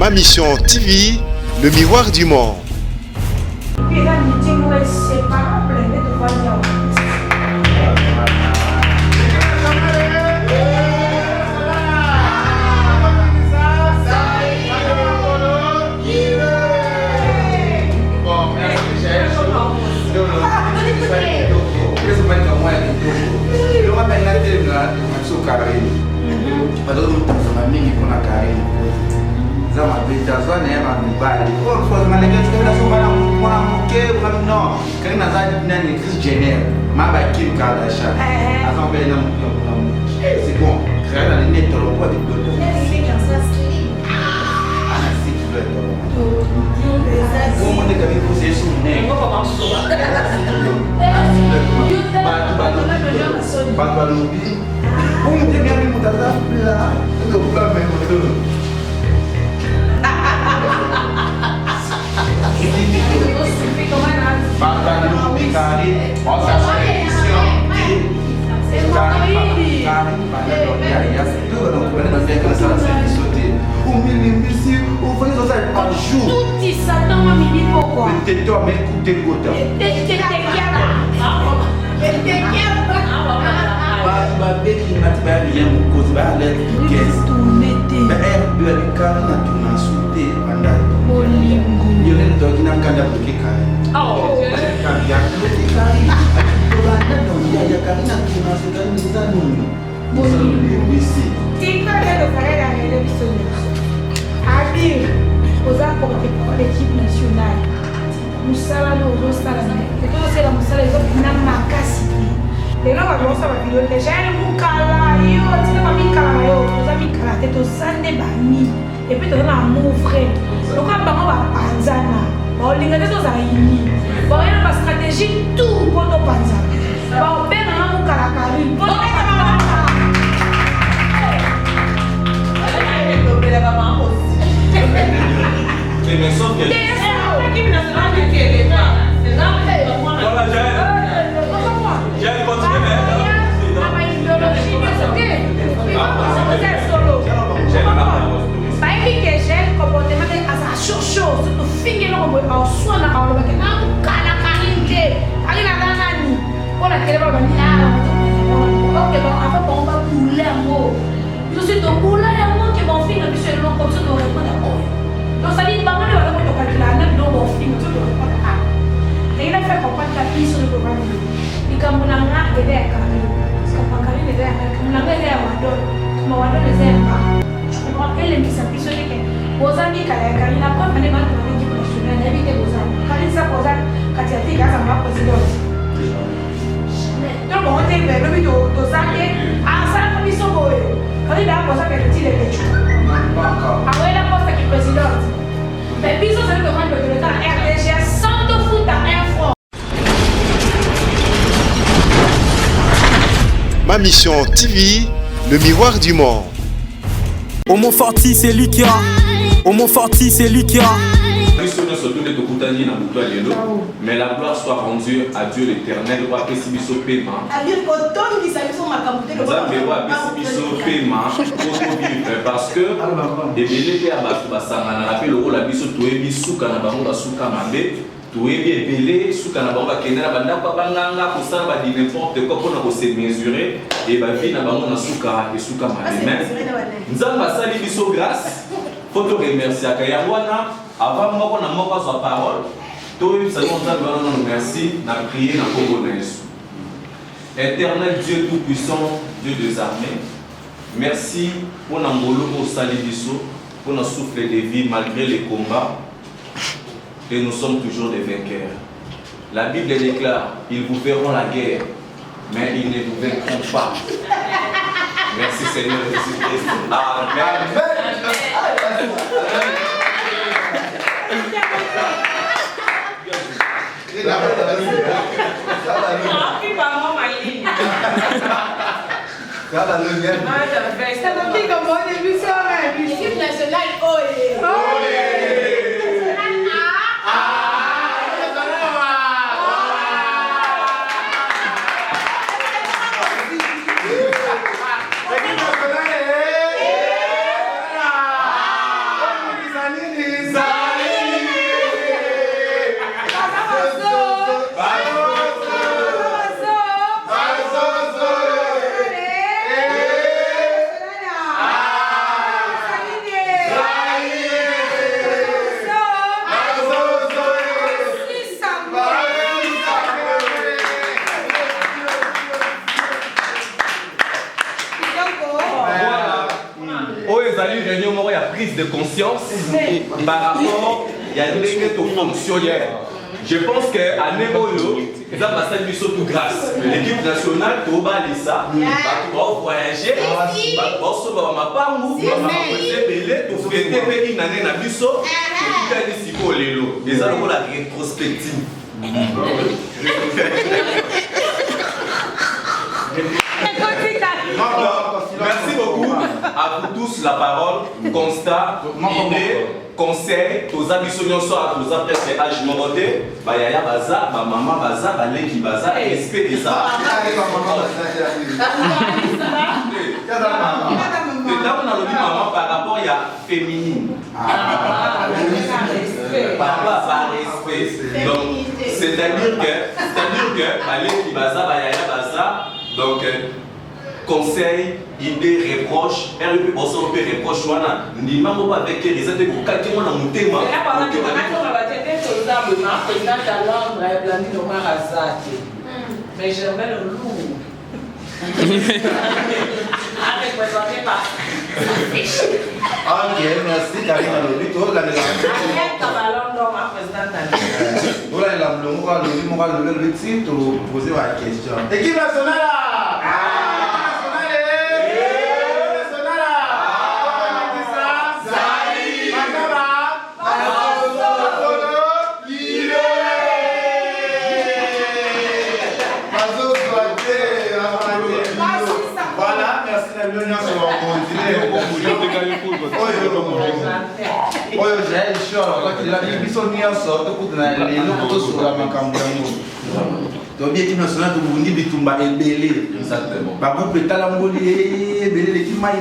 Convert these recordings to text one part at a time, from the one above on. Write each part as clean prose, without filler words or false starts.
Ma Mission TV, le miroir du monde. C'est bon, créer la ligne de l'emploi des deux. l'équipe nationale. Musala no rostala ne. Eto se la musala ezo na makasi. Lelo ba rosa ba video deja ni mukala yo tina ba mikala yo toza mikala te to sande ba mi. Et puis to na mon frère. Donc ba ba panzana. Ba olinga te to za yini. Ba yana ba stratégie tout pour to panzana. Ba obena na mukala kali. Pour mais sauf que l'équipe nationale qui est l'État. voilà, j'ai continué, mais donc ça dit maman ne va pas te calculer là donc on film tout le monde ah et il a fait comprendre la vie sur le programme il comme on a un aider à Karine parce que Karine aider à comme on a aider à Wadon comme Wadon les aide pas je comprends elle aime ça plus que vos amis Karine a pas mené mal dans l'équipe nationale éviter vos amis Karine ça pose quand il a dit ça va président donc on était vers le but de Zambie à ça comme ils sont beaux quand il a posé quelque chose de tout après la poste qui présidente. Mais puis ça c'est le commande de l'État RDG sans de foot à info. Ma Mission TV, le miroir du monde. Homo Forti, c'est lui qui a. Homo Forti, c'est lui qui a. Mais la gloire soit rendue à Dieu l'Éternel. Parce que avant moi, on n'a pas sa parole. Tout le monde merci, n'a prié, n'a pas Éternel Dieu Tout-Puissant, Dieu des armées, merci pour l'ambolo au salibiso, pour notre souffle de vie malgré les combats. Et nous sommes toujours des vainqueurs. La Bible déclare, ils vous verront la guerre, mais ils ne vous vaincront pas. Merci Seigneur Jésus-Christ. Amen. L'équipe nationale, Oh, ils allaient réunion, il y a prise de conscience par rapport à les fonctionnaires. Je pense qu'à Néboyo, ils ont passé du saut tout grâce. L'équipe nationale, tout bas de ça, va voyager, va se voir ma part, va se tout fêter une année dans le saut, tout est ici pour les lots. Ils ont la rétrospective. Merci beaucoup à vous tous la parole, constat, idée, conseil, aux ambitionneurs soit aux appels âge moroté, yaya baza, maman baza, baleki baza, respect des arts. Maman par rapport à féminine. Papa par respect. Donc c'est-à-dire que baleki baza, yaya baza, donc conseil, idée, reproche, RP aussi on peut reproche wana ni mambo avec les autres pour quelqu'un on a monté moi. Là pendant que on va tenter sur le président à Londres et Blandy Omar Azati. Mais j'aimerais le loup. Avec présenté par. Ok, merci Karina Loli. Toi la maison. Avec Cabalon Omar président à. Toi la Loli, moi le petit pour poser ma question. Équipe nationale. Oyo j'ai chaud alors que la biso nyonso tokutana lelo kotosola makambo yango tobi équipe nationale tobundi bitumba ebele Exactement. bagroupe etala-mboli ebele leki mai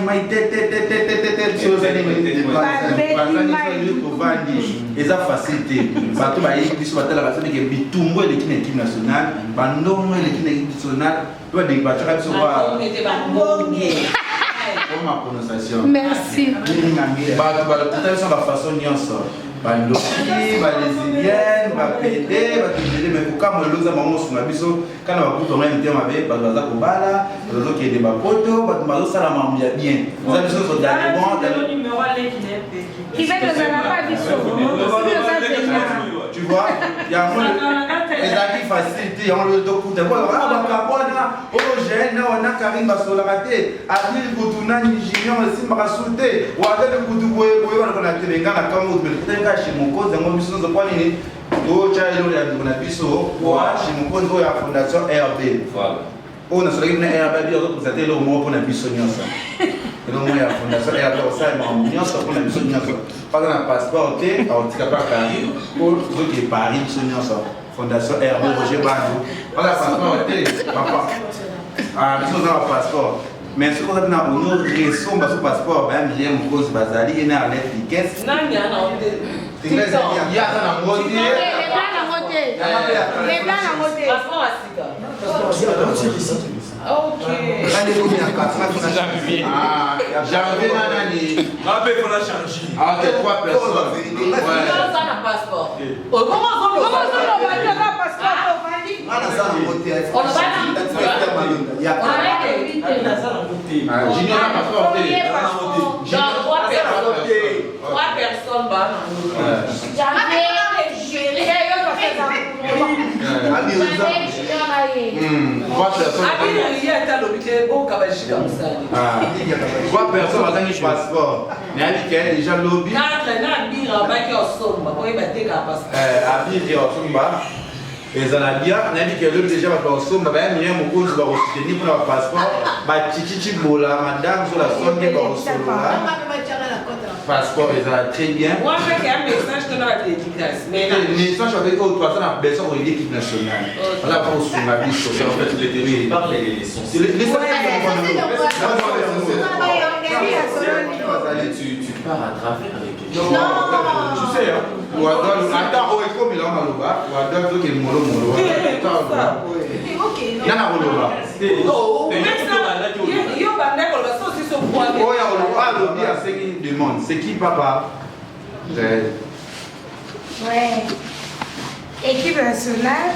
tovandi eza facile te bato bayebi biso batalaka so ndenge bitumbu eleki na équipe nationale bandongo eleki na équipe nationale to badengi batiaka biso ma prononciation. Merci. Bato sont la façon nyonso. Bandoki, balésilienne, bapédé, batudélé, mais pour quand on maman sur ma biso, quand on va couper on a un terme avec, bato kobala, bato qui est des bapoto, bato ça la maman bien. Nous avons besoin de d'aller bon, le numéro qui fait que ça n'a pas dit tu vois, il y a un les acquis facilités, on le doit coûter. Ah, bah, oh, j'ai on a Karim Basolaraté, Adil Koutouna, Nigérian, Simba Souté, ou Adel Koutou, on a télé, on a comme peut-être chez mon cause, dans mon mission de poignet, au Tchaïlo, on a biso, chez mon cause, de la fondation RB. Voilà. On a sorti une RB, on a le mot pour la mission. Et donc, il y a la fondation RB, ça, il y a pour la mission. Pas dans un passeport, on dit pas Paris, pour ceux qui est Paris, mission. Fondation RB Roger Bandou. Voilà, passeport, papa. Ah, nous avons un passeport. Mais ce qu'on a dans nos réseaux, parce que passeport, il y a une cause basale, il y a une lettre de caisse. Non, il y a un Les blancs à moitié. Les blancs à moitié. Passeport à Sika. Ok. Janvier, nanani. On a changé. Ah, t'es 3 personnes. Comment ça n'a passeport? Comment ça n'a passeport? On a Junior n'a pas porté. Trois personnes. Trois personnes ont un passeport. Mais il y a déjà lobby. Et ça a bien, on a dit que l'homme déjà va faire son, mais il y a un peu de soutenir pour le passeport. Chichi Bola, madame, sur la sonde qui va passeport, et ça va très bien. Moi, je fais un message que dans la dédicace. Mais le message avec autre personne a besoin de l'équipe nationale. On a pas reçu ma vie sur En fait, les télé, par les c'est les tu pars à travers avec tu sais, attends, oh, comme il a un maloba, ou à d'autres qui est molo. Il y a un maloba. C'est qui papa? Ouais. Équipe nationale.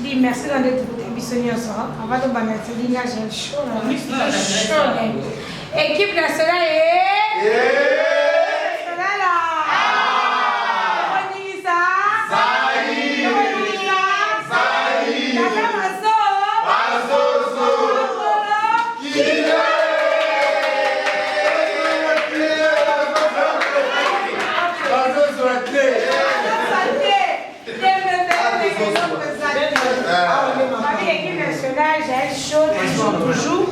Dis merci d'être émission ensemble. Avant de banner, c'est dit j'ai chaud là. Équipe nationale et... Nationale L'équipe nationale, j'ai chaud, toujours.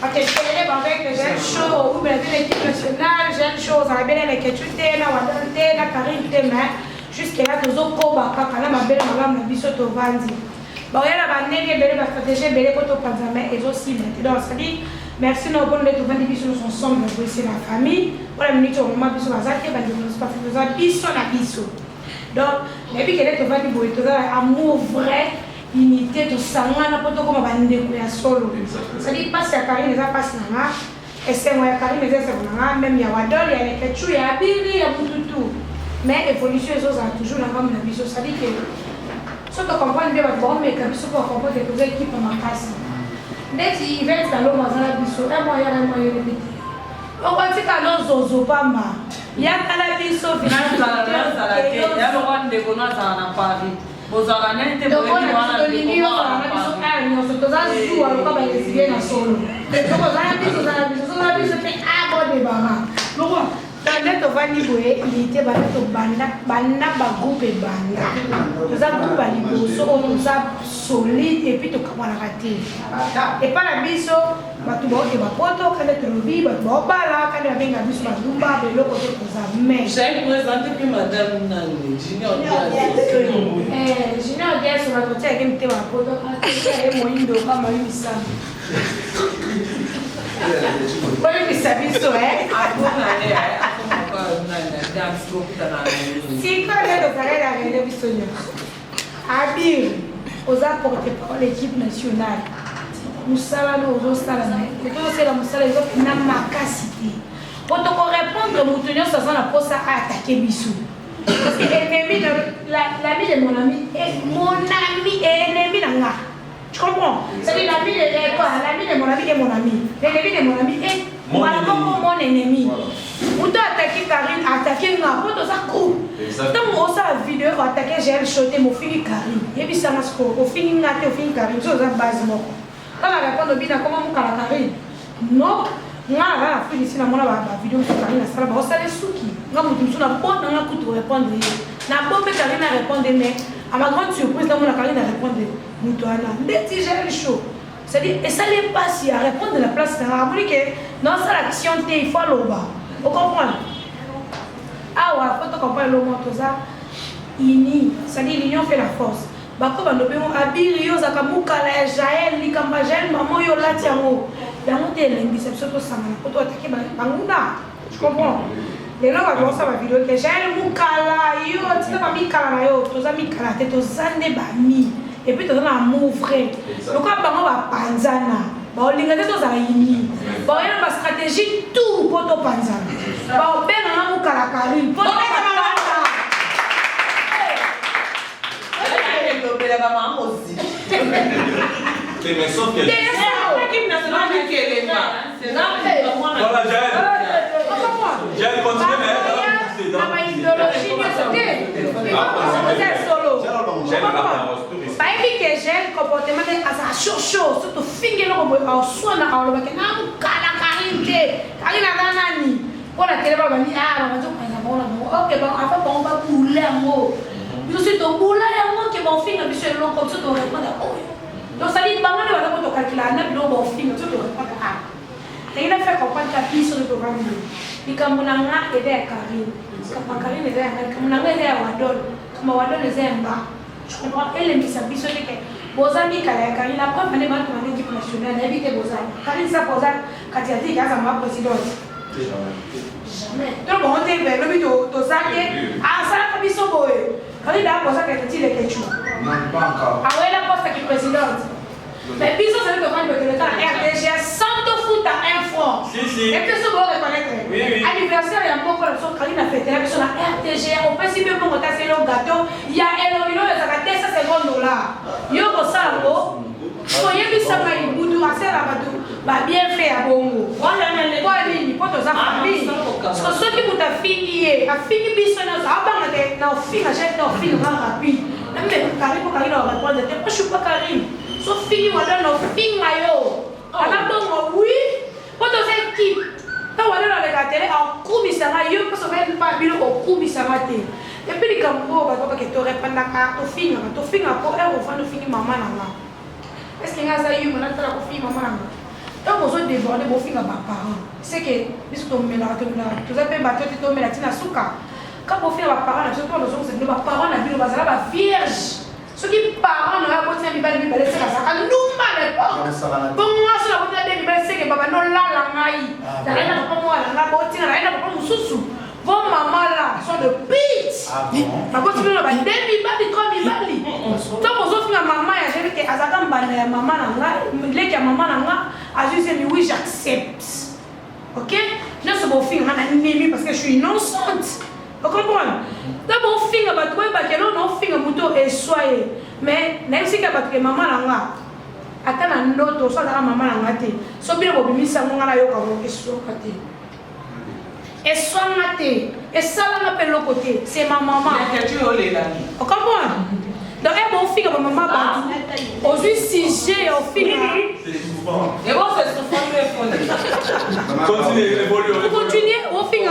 Ok, je fais avec le gel chaud, ou bien l'équipe nationale, gel chaud, ça va bien avec tout la wadante, la carine, jusqu'à là, tous au combat, quand ma belle madame la biso to vandi. Bon, il y a la bannière, belle, la stratégie, belle, pour ton panzamé, et aussi, donc, ça dit, merci, nous, pour les tout vandi, biso, nous sommes ensemble, c'est la famille. Pour la minute, au moment, biso, bazaki, bandi, nous sommes pas faisant, biso, la biso. Donc, et puis, qu'elle est au vandi, pour tout amour vrai. Unité de sangana poto comme bandeko ya solo. C'est-à-dire passe ya Karine eza passe nanga et c'est moi ya Karine eza nanga même ya wadol ya lekechu ya biri ya mututu. Mais évolution ezo za toujours na comme na biso, c'est-à-dire que ce que comprendre bien ba mais que biso pour comprendre que vous équipe makasi. Dès qu'il va dans l'eau mazala biso, un moyen répéter. On va dire que zozo pamba. Ya kala biso finalement ça la tête. Ya le roi de Gono ça na Paris. Donc, on a dit que nous solide et puis tout comme on a raté. Et pas la biso, tu vas te poto, quand tu le tu vas bala, quand tu as bien la biso, tu vas de l'autre côté pour ça. Mais j'ai présenté que madame Junior Diaz. Junior Diaz, on va te dire que tu vas poto, quand tu es moyen de comme un missam. Voilà que ça biso, hein? Si quand elle est carré la reine biso, Abir, aux apports par l'équipe nationale. Moussala no salama. C'est la Moussala ils ont ma capacité. Pour te répondre, nous tenions ça la poste à attaquer Bissou. Parce que l'ennemi de mon ami est mon ami et l'ennemi d'Anga. Tu comprends? C'est-à-dire l'ami de mon ami est mon ami. L'ennemi de mon ami est mon ennemi. Ou tu attaquer Karine, attaquer Nga, pour ça coupe. Donc on sa vidéo attaquer j'ai choté mon fini Karine. Et puis ça m'a score. Au fini Nga, au fini Karine, c'est ça base moko. Quand la réponse bien comment mon kala Karine. Non, moi la fin ici na mona ba vidéo sur Karine na sala ba osale suki. Nga mutu na bonne na kutu répondre. Na bombe Karine a répondre mais à ma grande surprise là mon Karine a répondre mutu ana. Ndeti j'ai chaud. C'est-à-dire et ça les passe à répondre de la place na amuli que dans ça l'action il faut loba. Vous comprenez? Ah ouais, faut comprendre le mot tout ça. Ini, c'est-à-dire l'union fait la force. Bako bandobemo abirio zakamuka la Jaël likamba Jaël maman yo latiamo. Yango te lengi c'est surtout ça na poto attaquer banguna. Tu comprends? Les gens vont voir ça ma vidéo que Jaël mukala yo tina ba mikala yo, toza mikala te tozande ba mi. Et puis tozana amour vrai. Donc bango ba panzana. Ba olinga te tozala yini. Ba yana ba stratégie tout poto panzana. Ba obena na mukala Karine. Poto panzana. Mais sauf que... L'équipe nationale qui est là. Voilà, Jaël continue, mais... Ma idéologie, c'est solo. Pas que j'ai comportement à chaud, surtout finger au soin à l'obéi. Kala Karine, Karine a nani. Pour la télé, on va dire ah, on va dire ok, bon, après on va bouler un mot. Je suis au boulot et moi qui m'en finger du seul long comme ça, on répond à oh. Donc ça dit, bango ne va pas te calculer, on a bien bon finger, tu dois répondre à. Et il a fait comprendre la vie sur le programme. Il comme on a aidé à Karine, comme Karine aidé à Karine, comme on a aidé à Wadol, comme Wadol les aime pas. Je comprends. Elle aime sa vie sur les quais. Vos amis Karine, la preuve, elle est mal tournée l'équipe nationale, elle évite vos amis. Karine ça pose quand il a dit qu'il y a un président. Jamais. Donc on est vers le but de Zaki. Ah ça la commission boy. Karine a posé qu'elle dit les questions. Non, pas encore. Ah ouais, la poste qui est présidente. Mais puis ça, c'est le temps de l'État RDG, sans te foutre à 1 franc. Si. Et puis ça, vous reconnaître. Oui. Anniversaire, il y a beaucoup de choses. Karine a fêté la RDG. On peut si bien pour tasser le gâteau. Il y a un million de $50. Il y a un salon. Soyez bien ça, il boudou, assez la bateau. Bah bien fait à Bongo. Voilà, fini biso na abanga de na finga j'ai na finga rapide même Karim va répondre je suis pas Karim so fini wala na finga yo ana bongo oui poto cette équipe ta wala na la télé en kumisanga yo parce que pas bilo ko kumisanga te et puis les campo ba ko ke to répondre ka to finga ko e o fa no fingi mama na nga est-ce que ngaza yo na tala ko fingi mama na nga donc on se déborde bon finga ba parents c'est que biso to mela to na to za pe ba to mela tina suka quand on fait ba parents surtout nos hommes c'est ba parents na bilo ba za ba vierge ceux qui parents na ba tina mi ba c'est ça ka numba l'époque pour moi c'est la bonne de mi c'est que baba no la la ngai na ina ko mo la na ba tina na ina ko mususu vos mamans là sont de pitch. Ma copine là, demi bali, 3 bali. Donc aux autres la maman, j'ai vu que Azakam bali la maman là, les qui a maman là, a juste dit oui j'accepte. Ok? Je suis beau fille, on a une parce que je suis innocente. Vous comprenez? Donc mon fille a battu, bah que l'on a fille a moto et soyez. Mais même si qu'elle a battu maman là, attends un autre, soit la maman là, t'es. Soit bien au bimi ça mon gars là yo comme et soit t'es. Et soit maté, et ça là m'appelle l'autre côté, c'est ma maman. Vous comprenez? Donc elle bon fille ma maman battu. Aujourd'hui si j'ai au fille. Et bon c'est continuer au fille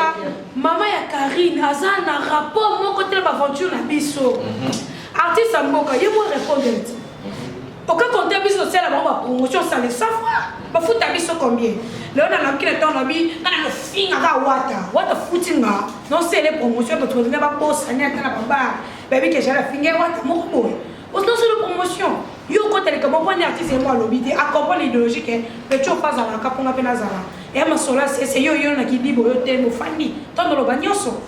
maman ya Karine azan na rapport mon côté l'aventure na biso. Artiste Mboka, il moi répondre. Aucun compte biso c'est la promotion ça les savoir. Ba futa biso combien? Là on a qui le temps nabi na finga ka wata footinga. Non c'est les promotions que tu ne pas boss anya kana baba. Baby que j'ai la finga wata moko boy. Parce que c'est la promotion. Yo ko tele comme bon artiste moi lobité accompagne l'idéologie que le cho pas à la kaponga pe nazara. Et ma sola c'est yo na ki libre yo te no fandi. Tondo lo banyoso.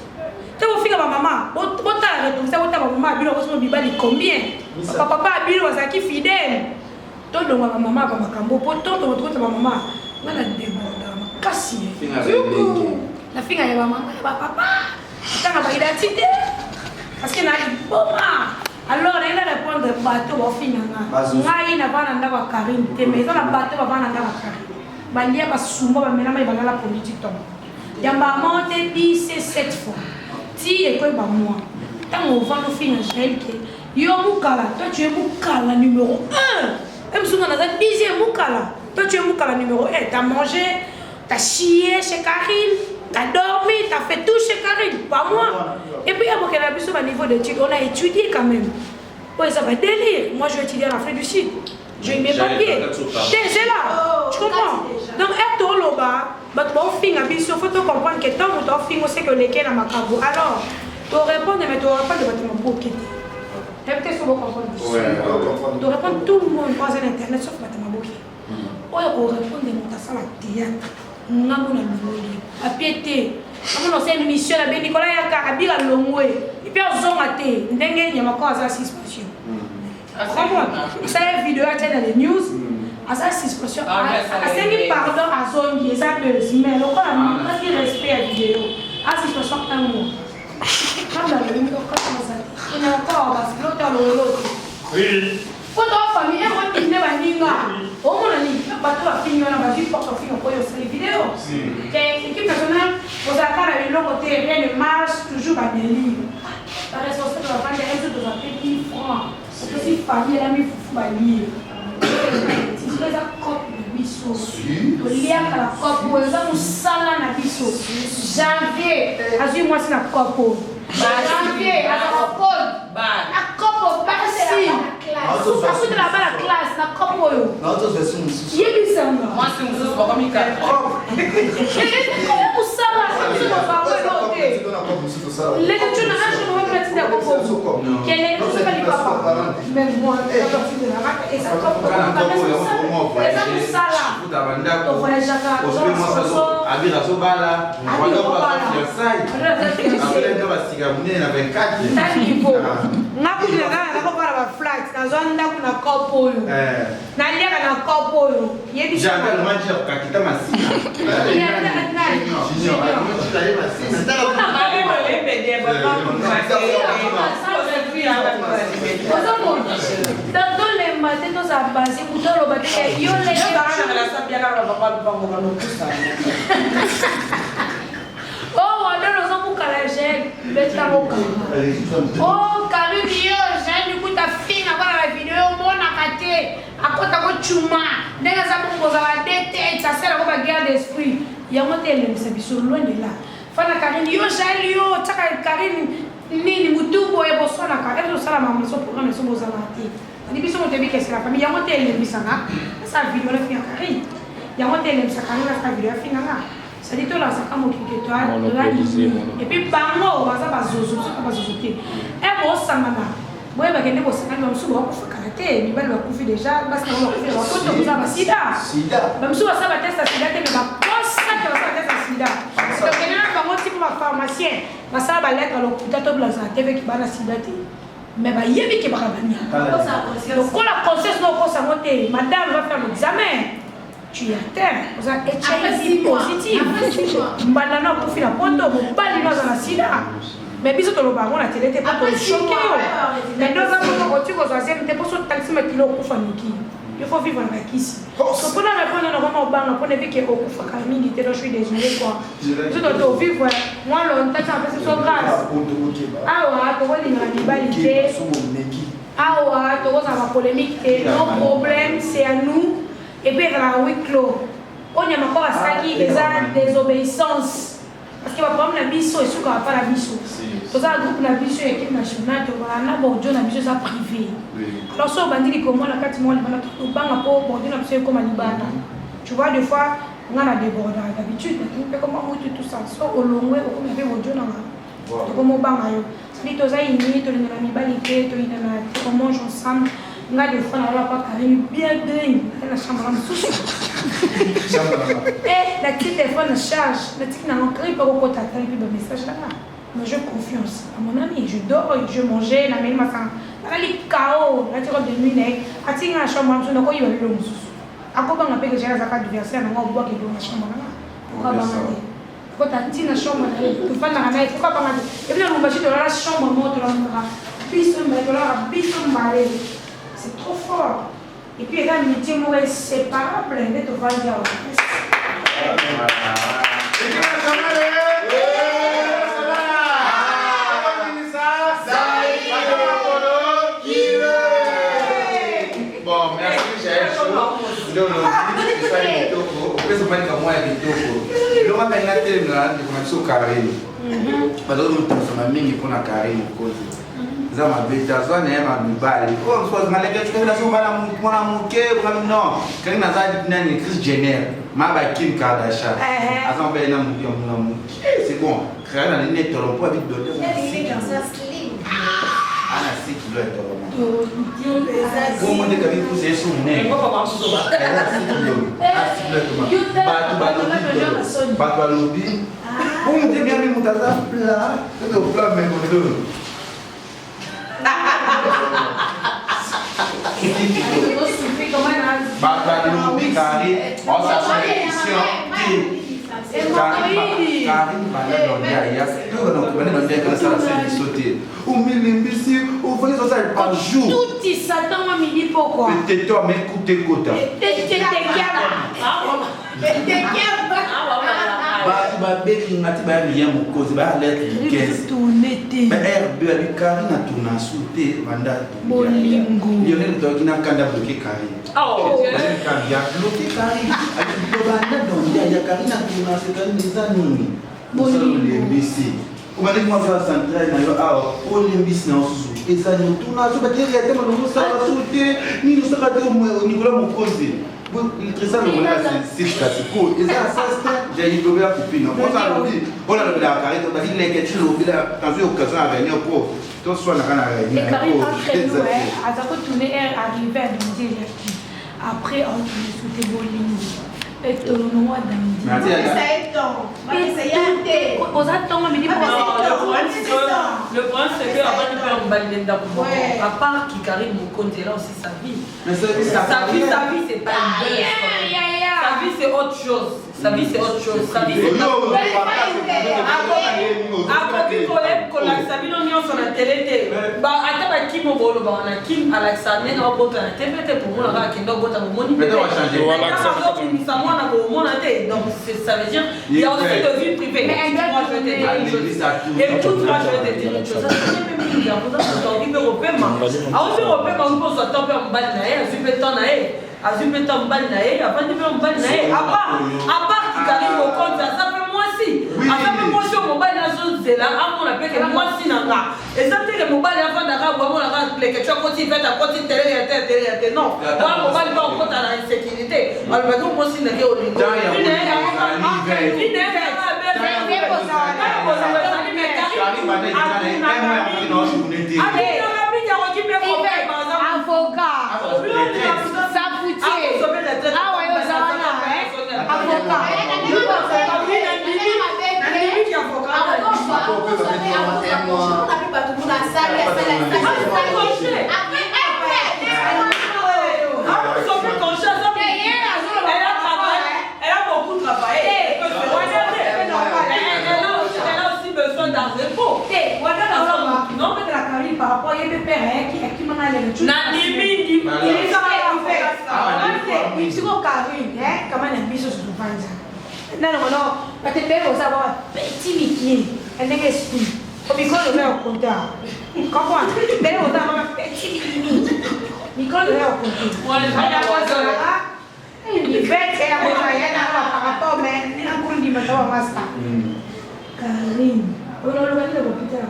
Te wo finga ba mama, bota la retour, ça bota ba mama bilo ko bibali combien? Papa bilo wazaki fidèle. Tondo ba mama ba makambo po tondo to ba mama. Ngana déborde makasi. La finga ya ba mama ya ba papa. Tanga ba identité. Parce que na boma. Alors elle répondre bateau ba finga nga. Ngai na bana ndaba Karim te mais na bateau ba bana ndaba Karim. Balia ba sumba ba mena mai bana la politique tom. Yamba monte 17 fois. Si et quoi bah moi. Tant on va nous finir Jaël que yo Moukala, toi tu es Moukala numéro 1. Même si on a un dixième Moukala, toi tu es Moukala numéro 1. T'as mangé, t'as chié chez Karine, t'as dormi, t'as fait tout chez Karine, pas moi. Et puis après qu'elle a plus au niveau d'études, on a étudié quand même. Ouais, ça va délire. Moi je vais étudier en Afrique du Sud. J'ai eu mes papiers. Déjà là, tu comprends? Donc être au loba, bah tu vas finir à biso, faut te comprendre que tant que tu as fini, c'est que les gens n'ont pas. Alors, tu réponds, mais tu n'auras pas de bâtiment pour quitter. Peut-être que vous comprenez. Tu réponds tout le monde croise l'internet sauf bâtiment pour quitter. On répond de mon tasse à théâtre. On a mon ami à piété. On a une mission à Nicolas Yaka à Bila Longwe. Et puis on zone à thé. N'engue n'y a pas quoi à suspension. Ça y est vidéo à dans les news. À sa suspension. À ce qui pardon à zone qui est ça de mais le quoi a qui respect à vidéo. À suspension un mois. Quand la le micro comme ça. Il y a encore parce que l'autre. Oui. Quand on famille on dit ne va ninga. Au moins ni bateau a fini on a dit porte fini pour les vidéos. L'équipe nationale aux accords avec le côté rien ne marche toujours à des livres. La responsable de la famille elle se doit payer 10 francs. Si famille elle a mis fou balier. Si tu as cop de biso. To lia kala cop ou eza musala na biso. Janvier, azui moi c'est na cop. Janvier, a cop. A cop basi. Asu de la bas la classe na cop oyo. Na autre version aussi. Yebisanga. Moi c'est mususu pas comme ça. Comment musala? C'est mon favori l'autre. Les gens n'ont pas de mettre d'accord pour quel est le seul papa même moi je suis parti de la marque et ça comme ça là on voyage à Abira Sobala, on va pas faire ça. Après, on va se gagner na 24. Niveau. Na kuna na ko para flight na zonda kuna kopo yo. Na lia kana kopo yo. Yebi jamais le match à kakita masina. Dans les matins, dans sa base, écoutez le bâtiment, il y a les gens. Oh, on a Betamo oh, Karine, j'ai du coup ta fille n'a pas la vidéo, mon akate, à côté de Chuma, n'est-ce pas pour la tête, ça c'est la guerre d'esprit. Il y a un tel, c'est sur loin de là. Fana Karine, yo, j'ai yo, Taka Karine, ni Mutubo et Bosona, Karine, ça la maman, son programme, son beau zalati. Les bisous ont été qu'est-ce que la famille, il y a un tel, les bisana, ça vidéo la fille à Karine. Il y a un tel, ça Karine, la vidéo à Finana. Ça dit, là, ça comme que toi, et puis, bango, ça va zozo, ça va zozoter. Et bon, ça m'a moi, je vais vous dire que je vais karaté, je vais vous déjà, parce que je vais vous dire sida. Même si vous avez test sida, mais la poste ça que vous avez test sida. Donc, il y a un petit peu pharmacien, ça va lettre le couteau blanc à TV qui va la sida. Mais il y a qui va venir. Donc, quand la conscience ne peut pas monter, madame va faire l'examen. Tu es à terre, vous avez HIV positif. Banana pour finir la pointe, vous parlez dans la sida. Mais bisous le baron la télé t'es pas pour choquer. Mais deux ans pour tu vas choisir t'es pas sur taxi mais kilo pour famille. Il faut vivre avec ici. Donc pour la répondre normalement au banc pour ne pas que au coup famille t'es là je suis désolé quoi. Je dois vivre moi longtemps ça fait c'est so grave. Ah ouais, tu vois les rivalités. Ah ouais, tu vois ça va polémique nos problèmes c'est à nous. Et puis dans la huis clos, on y a encore à ça qui est désobéissance. Parce qu'il va prendre la biso et ce qu'on va pas la biso. Pour ça, le groupe la biso et l'équipe nationale, on a bon Dieu la biso ça privé. Alors ça on va dire comment la carte moi libana tout bang à pour bon Dieu la biso comme libana. Tu vois des fois on a des débordage d'habitude on fait comment on tout ça soit au long ou comme fait bon Dieu na. Donc comment bang ayo. Ça dit toi ini to na mibalité to ina na on mange ensemble. On a des fois on va pas carré bien dingue dans la chambre en sous. Et la petite téléphone charge, la petite n'a encore pas au côté de le message là. Mais j'ai confiance à mon ami, je dors, je mange, la même matin. La li chaos, la robe de nuit nèg, a tinga la chambre on a ko yo lo mususu. Akoba ngape que j'ai la carte d'anniversaire na ngwa ke dans la chambre là. Pourquoi pas manger? Quand tu tinga chambre là, tu fais na na pourquoi pas manger? Et puis on va chez la chambre monte là on va. Puis on met là, puis on va aller. C'est trop fort. Et puis, il y a un métier séparable de te voir dire. Bon, merci, j'ai za mabeta zone ya mabali oh so maleke tukenda so bana mwana muke kuna no kani na zaidi nani Chris Jenner maba Kim Kardashian azamba ina muke mwana muke c'est bon créer dans les toro pour vite donner il est dans sa slim ana 6 kg toro pour moi de kabi pour c'est sous né ba lobby pour me dire bien mutaza plat le plat même Lobby Karine, on s'appelle émission Karine Bana Dondia, donc on est dans ça c'est sauter. Ou milimbisi, ou voyez ça par jour. Tout il s'attend à midi pourquoi? Peut-être toi mais écoutez quota. Ba beki ngati ba liya mukozi ba lettre 15 ba RB ali Karine na tourna sauter mandat bolingo Lionel Tokina kanda bloquer Karine kan ya bloquer Karine ali banda dondia ya Karine na tourna sauter les années bolingo BC umane kwa fa central na yo awa olimbis na osusu ezani tourna sauter bateri ya tema no sa sauter ni no saka de Nicolas Mokozi. Il très ça le monde c'est classico et ça j'ai eu le copine on ça le dit on a le la Karine on a dit les questions au bila dans une occasion à réunir pour tout soit na kana réunir Karine entre nous à ça que tourner arrivé à me dire après on tourne sous tes bolingo et tout le monde dans ça est temps c'est yante aux attends mais le point c'est que avant de faire un balai d'abord à part qui Karine Mokonzi là aussi sa vie mais sa vie c'est pas une belle sa vie c'est autre chose. Sa vie c'est autre chose. Sa vie c'est akoki kolakisa bino nyonso na tele te ata bakim obolo bawana kim alakisa ndenge obota na te mpe te pomona kaka akende obota bomoni azobimisa mwana bomona te donc ça veut dire il y a aussi de vie privée. Et toute moi je vais te dire une chose aoki mpe kopema ozwa to mpe mobali na ye azwi mpe to na ye azwi mpe to mobali na ye avandi mpe mobali na ye apart kikali mokonzi aza mpe mwasi aza mpe mwasi oyo mobali azozela amona mpeke mwasi na nga eza teke mobali avandaka boamonaka leketio akoti fete akoti tere ya te non wana mobali ba okota na insécurité alobaki mwasi nake olingo par rapport à mes pères qui m'en allait le tout. Il faut Karine, comment on a mis sur le ventre. Non, parce que père vous avoir petit Mickey, elle n'est esprit. Au micro le met au compteur. Comment? Père vous avoir petit Mickey. Micro le met au compteur. Il fait que la moyenne par rapport mais on a dit maintenant master. Karine, on a le droit de l'hôpital.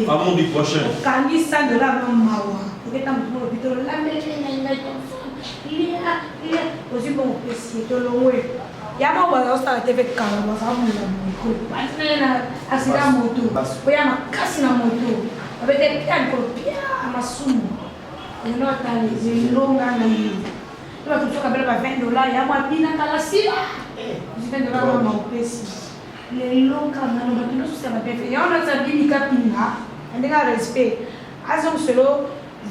Vendredi prochain. Tu vas tout faire $20, il y a moi bien à la sila. $20 dans mon PC. Les longs canaux, nous ça va bien faire. Il y a un autre bien capina, on a respect. Azon solo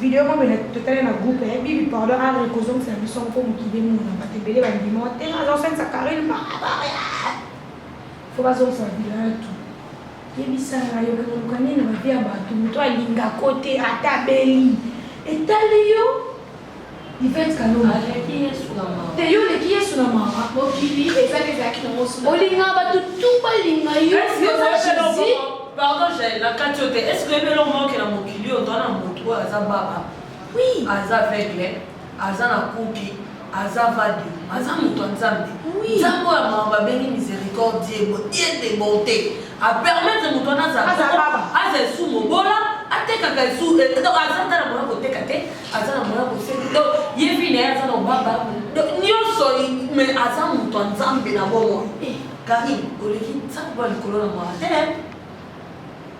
vidéo comme tout à l'heure dans groupe et bibi pardon à la cause c'est une mission pour qui des monde pas te belé va dire monter azon ça carré pas. Faut pas azon ça vidéo tout. Yebisa yo ko kanini va bien bato toi linga côté atabeli. Et talio il fait canon. Qui est sous la main? T'es yo le qui est sous la main? Mokili et ça les acquis dans mon Olinga ba tout balinga yo. Pardon, j'ai la catiote. Est-ce que le moment que la mokili on doit la moto aza baba? Oui. Aza aveugle, aza na kuki, aza vadi, aza moto nzambe. Oui. Nzambo ya mamba béni miséricorde de bonté. A permettre moto na za baba. Aza sous mobola. Ateka sous donc aza na moya koteka te, aza na moya koseka. Donc yebi na aza na baba. Nyoso mais aza moto nzambe na bomo. Karim, oleki nzambo likolo na moya te.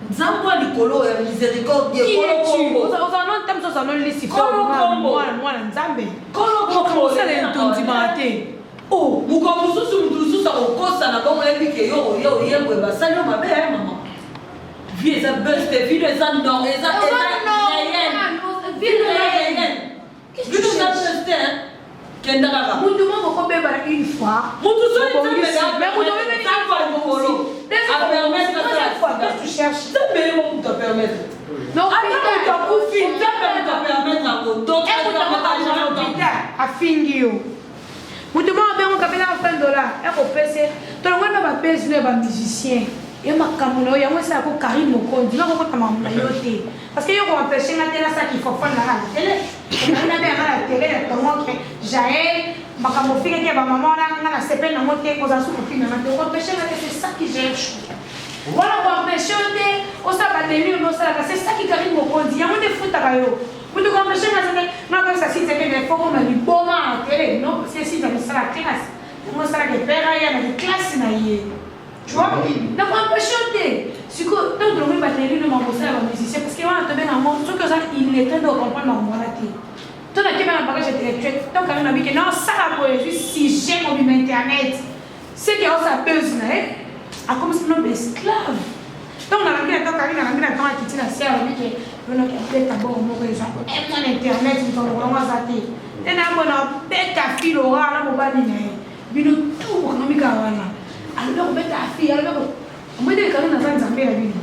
Nzambo likolo ya miséricorde Kolo ozana tam so sana lisi Kolo mwana nzambe. Kolo kosa le ntondi mate. Oh, mususu akokosa na bongo yebike yo yebwe basali yo mabe mama. Vie eza beste, vie eza non, eza kenda kaka. Mutu mo ko beba une fois. Mutu so mais mutu beba une fois mokolo. A permettre la fois tu cherches. Ça me mon te permettre. Non, attends, tu as couffé, ça peut te permettre à moto, a fingio. Mutu mo be mo kapela $20. E ko pese. To ngwana ba pese le ba musicien. Et ma camono, il y a moi ça pour Karim Mokondi, non pas comment mayoté. Parce que yo ko empêcher na télé ça qu'il faut faire la télé. On a bien la télé to mo que Jaël, makamo fika ke ba maman na sepe na moté ko za su ko fina na to empêcher na c'est ça qui gère chou. Voilà ko empêcher te, o sa ba télé no ça c'est ça qui Karim Mokondi, ya mo de futa ba yo. Pour te empêcher na comme ça si c'est que les faut comme du bon à télé, non, c'est si dans la classe. Moi ça que père ya na classe na yé. Tu vois? Donc, on peut chanter. Si tu as une batterie, nous m'en posons à musicien parce qu'il va te mettre en monde. Ce que ça, il est train de comprendre dans mon latin. Tu as un bagage intellectuel. Donc, quand on a dit que non, ça la poésie, si j'aime au Internet, c'est que ça pèse, à comme si nous sommes esclaves. Donc, on a mis un temps, Karine, on a mis un temps à quitter la sœur, on a dit que on a fait d'abord au mauvais genre. Et mon internet, il va vraiment zater. Et là, on a fait ta fille, Laura, là, on va dire, bino tout, on a mis Karine. Alors, on met ta fille, alors, on met des Karine dans un Zambé, la bino.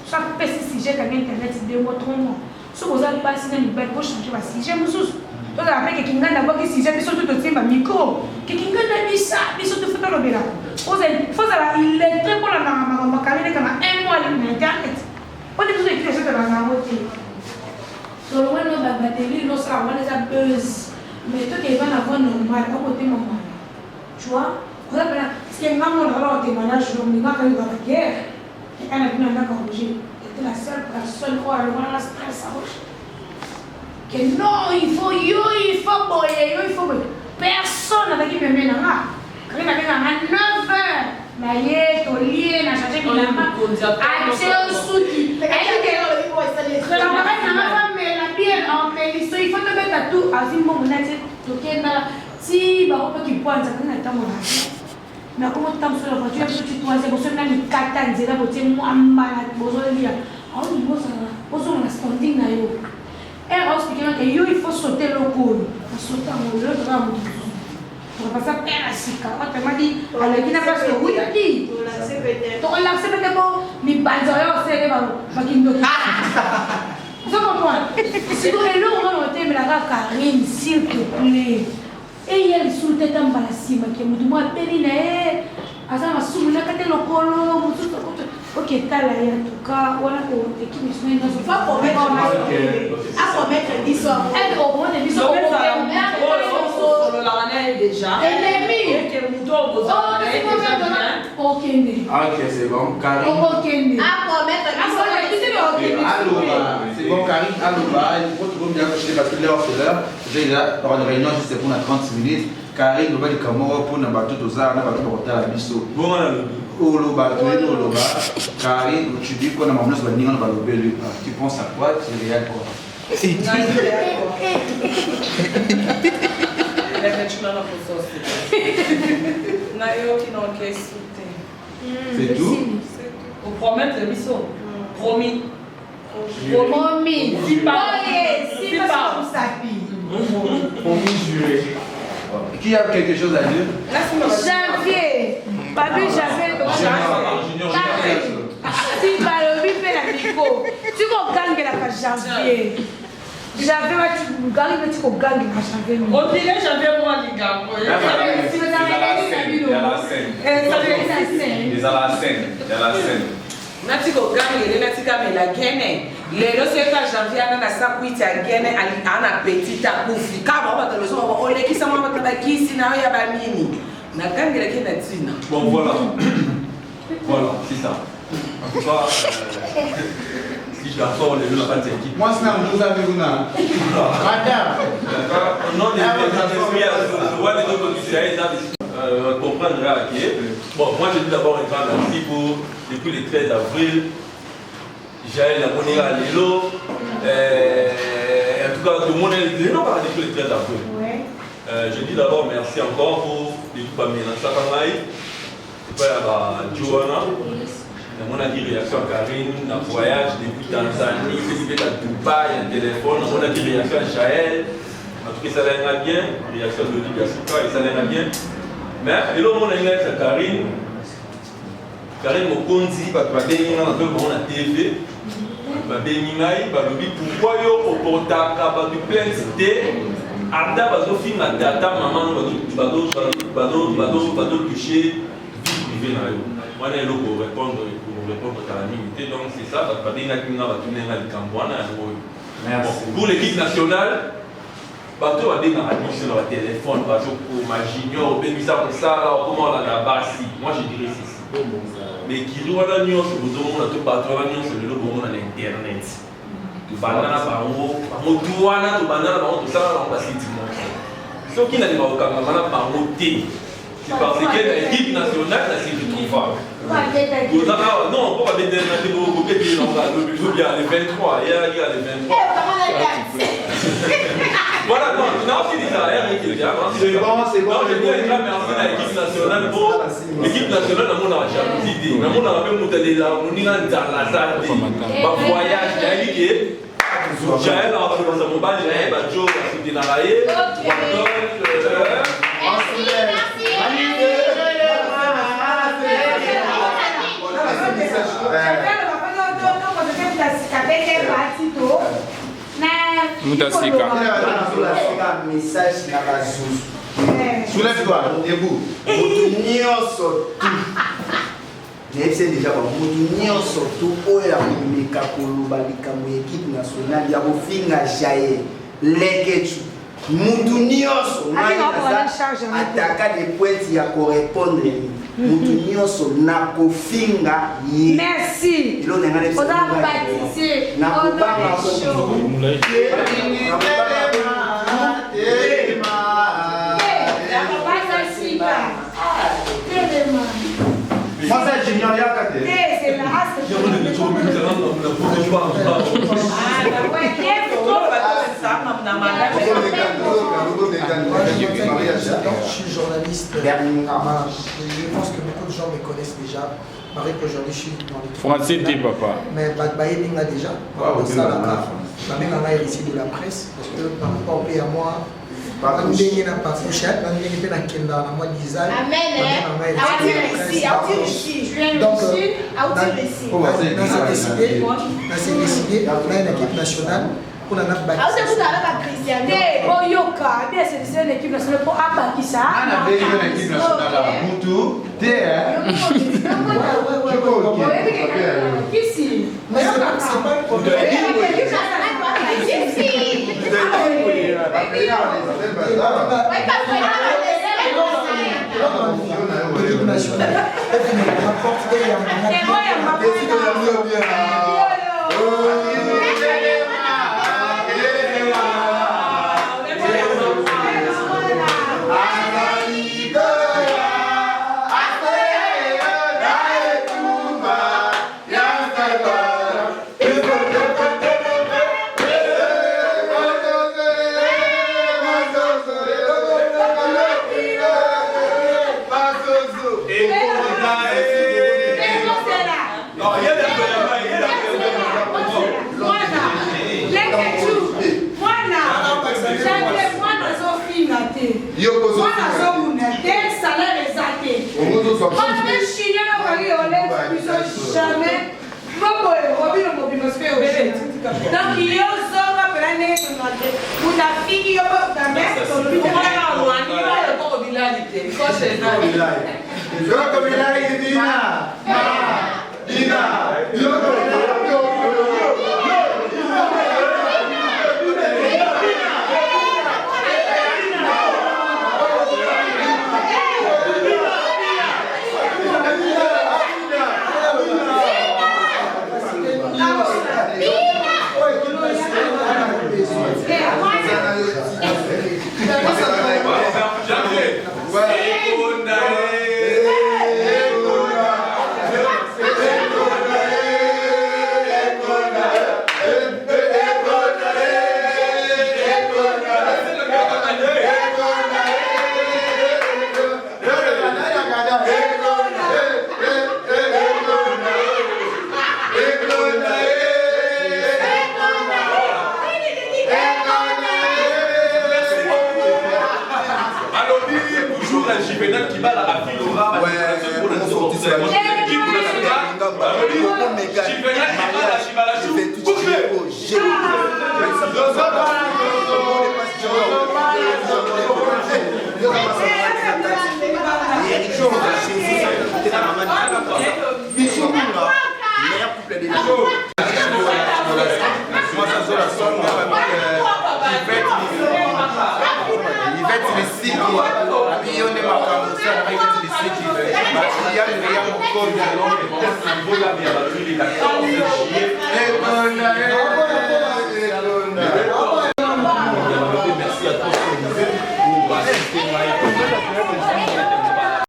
Chaque petit sujet, quand internet, c'est 2 mois, 3 mois. Si vous avez passé dans le bain, vous changez votre sujet, vous sous. Donc, après, quelqu'un d'abord qui sujet, puis surtout, tu tiens un micro. Quelqu'un a mis ça, puis surtout, tu fais le béla. Il est très bon dans ma carrière, quand on a 1 mois sur Internet. On est tous écrits sur la moitié. Donc, on a la batterie, on a la buzz. Mais toi qui es avoir normal, on côté normal. Tu vois? On a si un homme a un témoignage, on a quand il va à la guerre. Et quand on a vu un corrigé, c'était la seule personne qui a le stress à gauche. Que non, il faut boyer, il faut boyer. Personne n'a qui me met dans là. Quand il a fait à 9h, na ye tolier na changer bilamba ache osuki la marai na femme la bien en meliso il faut te mettre tout azimbo monate tokenda si ba ko ki kwanza kana tango na na como tam sur la voiture tu toise bo sona ni kata nzela bo te mwamba na bozo lia au ni bozo na standing na yo elle a expliqué que yo il faut sauter le col faut sauter en le drame on va passer à la sika on m'a dit alors qui n'a pas ce oui qui on l'accepte peut-être bon mais banzaya c'est les ballons makindo vous comprenez si vous voulez on va noter mais la Karine s'il te plaît et elle sous tête en balasi ma qui me dit moi pelina asa masumu na kate lokolo mutu ok tala ya en tout cas on a ko équipe nationale dans pas pour mettre à mettre 10 ans elle au moins 10 ans la ranelle déjà. Et que le mouton vous a déjà. Ok, c'est bon. Karine. Ok. C'est bon, Karine, il faut toujours bien cocher parce que l'heure c'est l'heure. Déjà, dans une réunion, c'est pour 30 minutes. Karine, nous va dire comment pour nous battre tout ça, nous va tout porter à la biseau. Bon, Oloba, Karine, tu dis qu'on a mamie, on va dire on va l'obéir. Tu penses à quoi? Tu réagis quoi? C'est tout? Vous promettez le bisou. Promis. Promis. Si pas. Promis juré. Qui a quelque chose à dire? Janvier. Papi, j'avais. Si Balobi fait la micro, tu vas gagner la janvier. J'avais un gars qui m'a gagné à janvier. On dirait j'avais moi les gars. Nati ko gangi le nati kame la gene le lo se ka janvier ana sa kuiti a gene ana petita kufi kama ba tolo so ba ole kisa mama ba kisi na ya ba mini na gangi le kena tina. Bon voilà. Voilà, c'est ça. En tout cas si je d'accord les deux la partie équipe. Moi c'est un nous avez una. Madame. Non les comprendre à qui. Bon, moi je dis d'abord un grand merci pour depuis le 13 avril. J'ai la monnaie à l'élo. En tout cas, tout le monde est depuis le 13 avril. Je dis d'abord merci encore pour les Pamela Sakamai. Et puis à Johanna. On a dit réaction à Karine, un voyage depuis Tanzanie, c'est à Dubaï, un téléphone. On a dit réaction à Jaël. En tout cas, ça l'a bien. Réaction de Ligasuka, et ça l'a bien. Mais le monde est Karine. Karine Mokonzi, parce que je suis à TV. Pourquoi il y a plein de cités? Ada bazo film na data maman bazo toucher vie privée na yo. Moi na eloko répondre à la minute. Donc c'est ça parce que na kinga ba tourner na Kambwana na yo. Pour l'équipe nationale bato ba denga addiction na téléphone bazo ko majinyo bebisa ko sala comment la basi. Moi je dirais c'est mais qui doit la nuance bozo na to bato la nuance le lobo na internet. Banana bango, motuana to banana bango to ça on va citer. Ce qui n'a pas aucun banana bango T. C'est parce que l'équipe nationale n'a série trop fort. Non, on va mettre des mots copiés on va le plus bien les 23, il y a les 23. Voilà, non, c'est ça, C'est bon, c'est bon. Non, je dis un grand merci à l'équipe nationale. Bon, l'équipe nationale, on a jalousie. On a même monté là, on a dans la salle. Voyage, Jaël a fait dans mon bal, Jaël a joué à Soudina Raye. Message na bazuz. Soulève-toi, debout. Mutu nyonso tu. C'est déjà bon. Mutu nyonso tu oya kumika koloba likambo équipe nationale ya kofinga Jaye leketu. Mutu nyonso ataka des points ya correspondre. Mutu nyonso na kofinga ye. Merci. Ilo nenga le. Oza baptisé. Na kubanga Moi, c'est Junior Yakate. C'est la race. Je suis journaliste. Je pense que beaucoup de gens me connaissent déjà. Marie qu'aujourd'hui je suis dans les Français t'es papa. Mais Bagbaye Linga déjà. Ça la même a ici de la presse. Parce que par rapport à moi, on est pas fourchette, on est pas dans la mode design. Amen. Donc, on s'est décidé, on a une équipe nationale. Pour la nappe bâtie. Oh Yoka, bien c'est une équipe nationale pour Abakissa. On a besoin d'une équipe nationale à Moutou, Ici. Mais c'est pas le problème. L'équipe nationale. Donc il y a aussi qui va la rapide au rap. Hey,